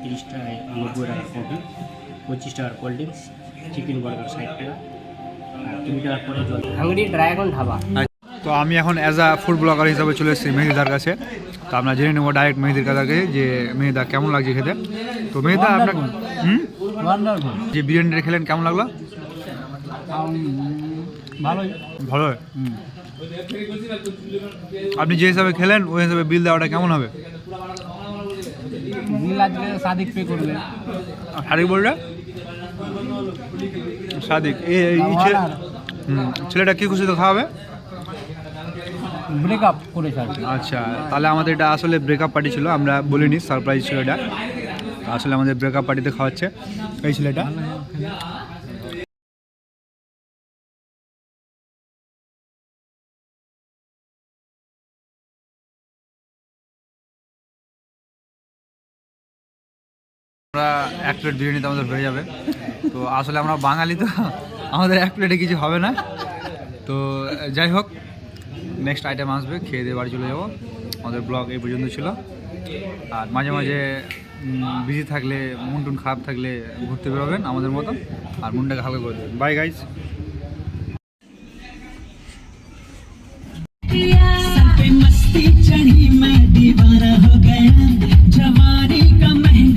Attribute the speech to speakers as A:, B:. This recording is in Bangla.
A: 30 টাকায় 90 টাকার কফি, 25 টাকার কোল্ড ড্রিঙ্কস, চিকেন বার্গার 60 টাকা, আর 2 টাকার পরে জল। Hungary dragon dhaba.
B: তো আমি এখন অ্যাজ আ ফুড ব্লগার হিসাবে চলে এসেছি মেহেদিদার কাছে। তো আমরা জেনে নেবো ডাইরেক্ট মেহেদির কাছে যে মেহেদা কেমন লাগছে খেতে। তো মেহেদা আপনার যে বিরিয়ানিটা খেলেন কেমন লাগলো?
A: ভালোই।
B: ভালো। আপনি যে হিসাবে খেলেন ওই হিসাবে বিল দেওয়াটা কেমন হবে?
A: বিল আজকে সাদিক পে করবে।
B: সাদিক বললে? সাদিক এই ছেলেটা কি খুশি তো খাওয়াবে?
A: ব্রেকআপ করেছে।
B: আচ্ছা, তাহলে আমাদের এটা আসলে ব্রেকআপ পার্টি ছিল, আমরা বলিনি, সারপ্রাইজ ছিল এটা। আসলে আমাদের ব্রেকআপ পার্টিতে খাওয়াচ্ছে এই ছেলেটা। আমরা 1 প্লেট বিরিয়ানিতে আমাদের হয়ে যাবে। তো আসলে আমরা বাঙালি, তো আমাদের 1 প্লেটে কিছু হবে না। তো যাই হোক, নেক্সট আইটেম আসবে, খেয়ে দিয়ে বাড়ি চলে যাবো। আমাদের ব্লগ এই পর্যন্ত ছিল। আর মাঝে মাঝে বিজি থাকলে, মন টুন খারাপ থাকলে ঘুরতে বেরোবেন আমাদের মতো, আর মনটাকে হালকা করে দেবেন। By guys.